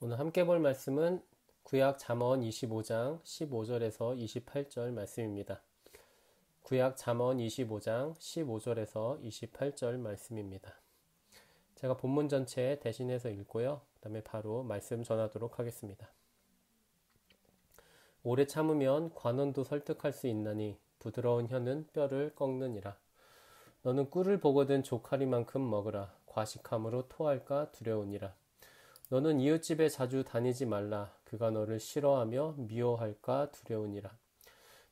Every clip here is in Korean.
오늘 함께 볼 말씀은 구약 잠언 25장 15절에서 28절 말씀입니다. 구약 잠언 25장 15절에서 28절 말씀입니다. 제가 본문 전체 대신해서 읽고요. 그 다음에 바로 말씀 전하도록 하겠습니다. 오래 참으면 관원도 설득할 수 있나니 부드러운 혀는 뼈를 꺾느니라. 너는 꿀을 보거든 조카리만큼 먹으라. 과식함으로 토할까 두려우니라. 너는 이웃집에 자주 다니지 말라. 그가 너를 싫어하며 미워할까 두려우니라.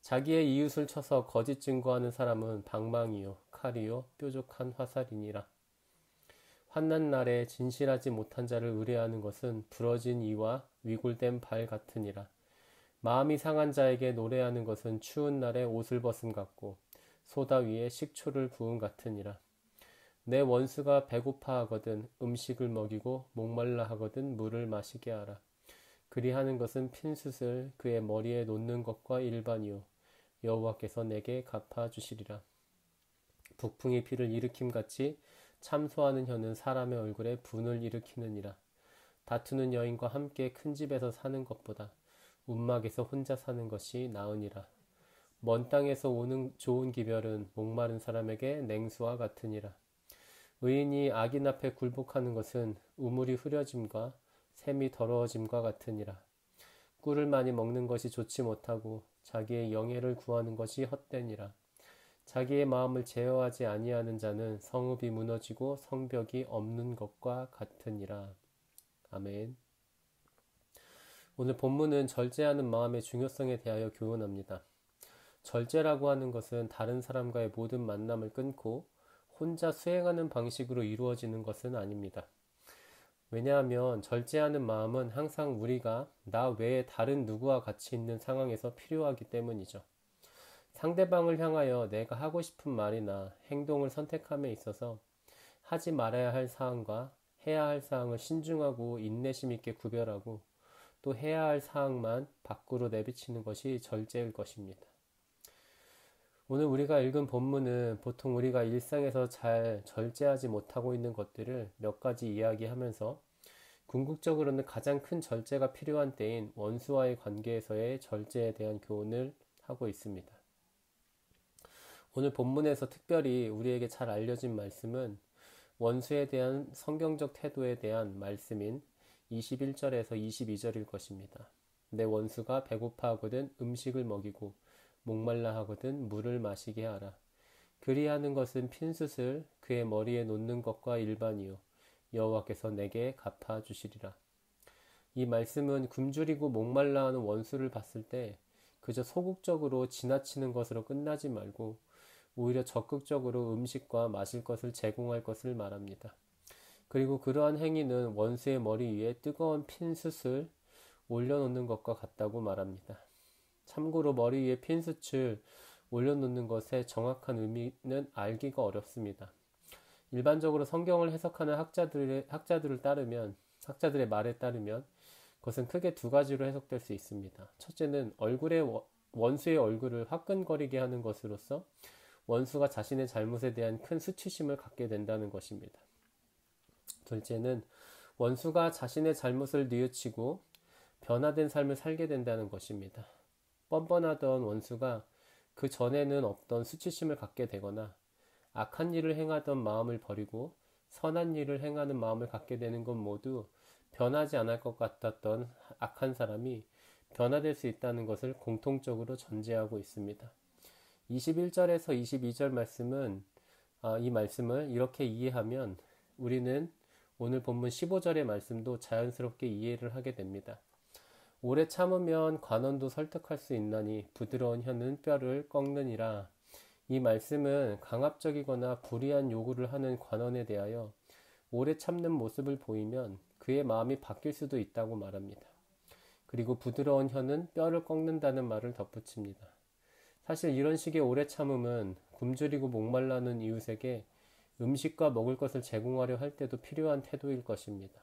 자기의 이웃을 쳐서 거짓 증거하는 사람은 방망이요 칼이요 뾰족한 화살이니라. 환난 날에 진실하지 못한 자를 의뢰하는 것은 부러진 이와 위골된 발 같으니라. 마음이 상한 자에게 노래하는 것은 추운 날에 옷을 벗음 같고 소다 위에 식초를 부음 같으니라. 내 원수가 배고파 하거든 음식을 먹이고 목말라 하거든 물을 마시게 하라. 그리하는 것은 핀숯을 그의 머리에 놓는 것과 일반이요 여호와께서 내게 갚아주시리라. 북풍이 피를 일으킴같이 참소하는 혀는 사람의 얼굴에 분을 일으키느니라. 다투는 여인과 함께 큰 집에서 사는 것보다 움막에서 혼자 사는 것이 나으니라. 먼 땅에서 오는 좋은 기별은 목마른 사람에게 냉수와 같으니라. 의인이 악인 앞에 굴복하는 것은 우물이 흐려짐과 샘이 더러워짐과 같으니라. 꿀을 많이 먹는 것이 좋지 못하고 자기의 영예를 구하는 것이 헛되니라. 자기의 마음을 제어하지 아니하는 자는 성읍이 무너지고 성벽이 없는 것과 같으니라. 아멘. 오늘 본문은 절제하는 마음의 중요성에 대하여 교훈합니다. 절제라고 하는 것은 다른 사람과의 모든 만남을 끊고 혼자 수행하는 방식으로 이루어지는 것은 아닙니다. 왜냐하면 절제하는 마음은 항상 우리가 나 외에 다른 누구와 같이 있는 상황에서 필요하기 때문이죠. 상대방을 향하여 내가 하고 싶은 말이나 행동을 선택함에 있어서 하지 말아야 할 사항과 해야 할 사항을 신중하고 인내심 있게 구별하고 또 해야 할 사항만 밖으로 내비치는 것이 절제일 것입니다. 오늘 우리가 읽은 본문은 보통 우리가 일상에서 잘 절제하지 못하고 있는 것들을 몇 가지 이야기하면서 궁극적으로는 가장 큰 절제가 필요한 때인 원수와의 관계에서의 절제에 대한 교훈을 하고 있습니다. 오늘 본문에서 특별히 우리에게 잘 알려진 말씀은 원수에 대한 성경적 태도에 대한 말씀인 21절에서 22절일 것입니다. 내 원수가 배고파하거든 음식을 먹이고 목말라 하거든 물을 마시게 하라. 그리하는 것은 핀숯을 그의 머리에 놓는 것과 일반이요 여호와께서 내게 갚아주시리라. 이 말씀은 굶주리고 목말라 하는 원수를 봤을 때 그저 소극적으로 지나치는 것으로 끝나지 말고 오히려 적극적으로 음식과 마실 것을 제공할 것을 말합니다. 그리고 그러한 행위는 원수의 머리 위에 뜨거운 핀숯을 올려놓는 것과 같다고 말합니다. 참고로 머리 위에 핀숯을 올려놓는 것의 정확한 의미는 알기가 어렵습니다. 일반적으로 성경을 해석하는 학자들의 말에 따르면 그것은 크게 두 가지로 해석될 수 있습니다. 첫째는 원수의 얼굴을 화끈거리게 하는 것으로서 원수가 자신의 잘못에 대한 큰 수치심을 갖게 된다는 것입니다. 둘째는 원수가 자신의 잘못을 뉘우치고 변화된 삶을 살게 된다는 것입니다. 뻔뻔하던 원수가 그 전에는 없던 수치심을 갖게 되거나 악한 일을 행하던 마음을 버리고 선한 일을 행하는 마음을 갖게 되는 것 모두 변하지 않을 것 같았던 악한 사람이 변화될 수 있다는 것을 공통적으로 전제하고 있습니다. 21절에서 22절 이 말씀을 이렇게 이해하면 우리는 오늘 본문 15절의 말씀도 자연스럽게 이해를 하게 됩니다. 오래 참으면 관원도 설득할 수 있나니 부드러운 혀는 뼈를 꺾느니라. 이 말씀은 강압적이거나 불의한 요구를 하는 관원에 대하여 오래 참는 모습을 보이면 그의 마음이 바뀔 수도 있다고 말합니다. 그리고 부드러운 혀는 뼈를 꺾는다는 말을 덧붙입니다. 사실 이런 식의 오래 참음은 굶주리고 목말라는 이웃에게 음식과 먹을 것을 제공하려 할 때도 필요한 태도일 것입니다.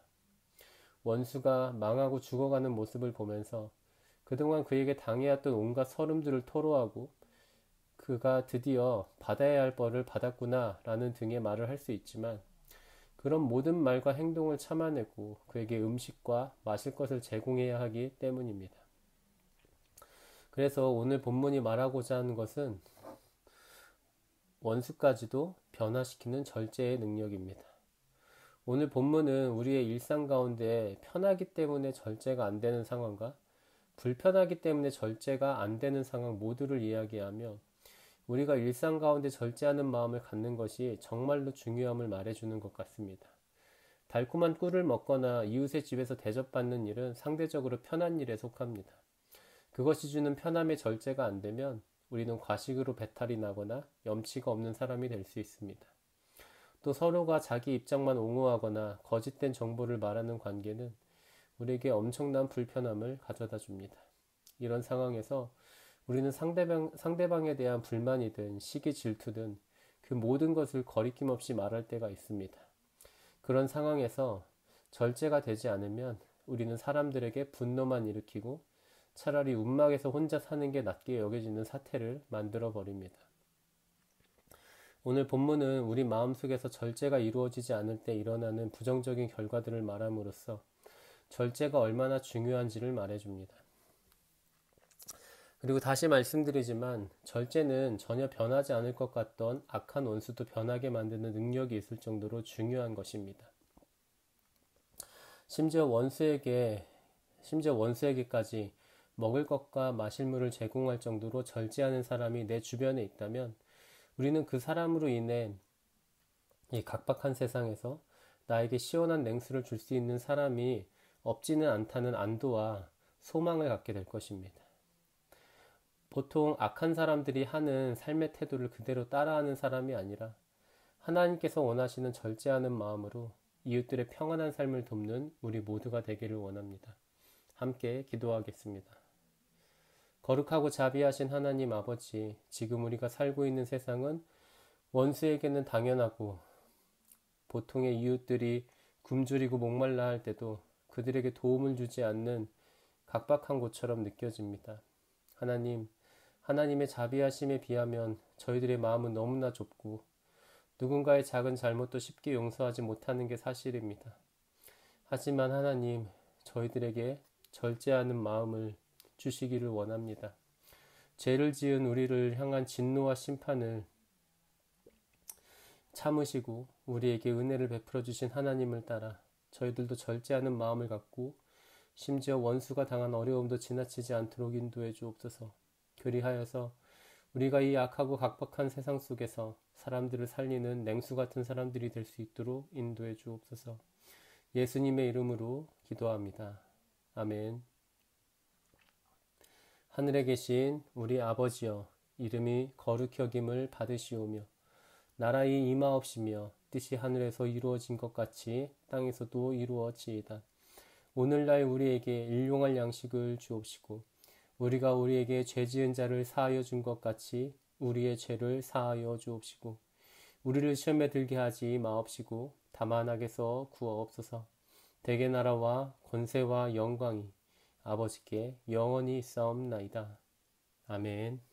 원수가 망하고 죽어가는 모습을 보면서 그동안 그에게 당해왔던 온갖 서름들을 토로하고 그가 드디어 받아야 할 벌을 받았구나 라는 등의 말을 할 수 있지만 그런 모든 말과 행동을 참아내고 그에게 음식과 마실 것을 제공해야 하기 때문입니다. 그래서 오늘 본문이 말하고자 하는 것은 원수까지도 변화시키는 절제의 능력입니다. 오늘 본문은 우리의 일상 가운데 편하기 때문에 절제가 안 되는 상황과 불편하기 때문에 절제가 안 되는 상황 모두를 이야기하며 우리가 일상 가운데 절제하는 마음을 갖는 것이 정말로 중요함을 말해주는 것 같습니다. 달콤한 꿀을 먹거나 이웃의 집에서 대접받는 일은 상대적으로 편한 일에 속합니다. 그것이 주는 편함의 절제가 안 되면 우리는 과식으로 배탈이 나거나 염치가 없는 사람이 될 수 있습니다. 또 서로가 자기 입장만 옹호하거나 거짓된 정보를 말하는 관계는 우리에게 엄청난 불편함을 가져다 줍니다. 이런 상황에서 우리는 상대방에 대한 불만이든 시기 질투든 그 모든 것을 거리낌 없이 말할 때가 있습니다. 그런 상황에서 절제가 되지 않으면 우리는 사람들에게 분노만 일으키고 차라리 움막에서 혼자 사는 게 낫게 여겨지는 사태를 만들어 버립니다. 오늘 본문은 우리 마음속에서 절제가 이루어지지 않을 때 일어나는 부정적인 결과들을 말함으로써 절제가 얼마나 중요한지를 말해줍니다. 그리고 다시 말씀드리지만 절제는 전혀 변하지 않을 것 같던 악한 원수도 변하게 만드는 능력이 있을 정도로 중요한 것입니다. 심지어 원수에게까지 먹을 것과 마실 물을 제공할 정도로 절제하는 사람이 내 주변에 있다면 우리는 그 사람으로 인해 이 각박한 세상에서 나에게 시원한 냉수를 줄 수 있는 사람이 없지는 않다는 안도와 소망을 갖게 될 것입니다. 보통 악한 사람들이 하는 삶의 태도를 그대로 따라하는 사람이 아니라 하나님께서 원하시는 절제하는 마음으로 이웃들의 평안한 삶을 돕는 우리 모두가 되기를 원합니다. 함께 기도하겠습니다. 거룩하고 자비하신 하나님 아버지, 지금 우리가 살고 있는 세상은 원수에게는 당연하고 보통의 이웃들이 굶주리고 목말라 할 때도 그들에게 도움을 주지 않는 각박한 곳처럼 느껴집니다. 하나님의 자비하심에 비하면 저희들의 마음은 너무나 좁고 누군가의 작은 잘못도 쉽게 용서하지 못하는 게 사실입니다. 하지만 하나님, 저희들에게 절제하는 마음을 주시기를 원합니다. 죄를 지은 우리를 향한 진노와 심판을 참으시고 우리에게 은혜를 베풀어 주신 하나님을 따라 저희들도 절제하는 마음을 갖고 심지어 원수가 당한 어려움도 지나치지 않도록 인도해 주옵소서. 그리하여서 우리가 이 악하고 각박한 세상 속에서 사람들을 살리는 냉수 같은 사람들이 될 수 있도록 인도해 주옵소서. 예수님의 이름으로 기도합니다. 아멘. 하늘에 계신 우리 아버지여, 이름이 거룩히 여김을 받으시오며 나라의 임하옵시며 뜻이 하늘에서 이루어진 것 같이 땅에서도 이루어지이다. 오늘날 우리에게 일용할 양식을 주옵시고 우리가 우리에게 죄 지은 자를 사하여 준 것 같이 우리의 죄를 사하여 주옵시고 우리를 시험에 들게 하지 마옵시고 다만 악에서 구하옵소서. 대개 나라와 권세와 영광이 아버지께 영원히 있사옵나이다. 아멘.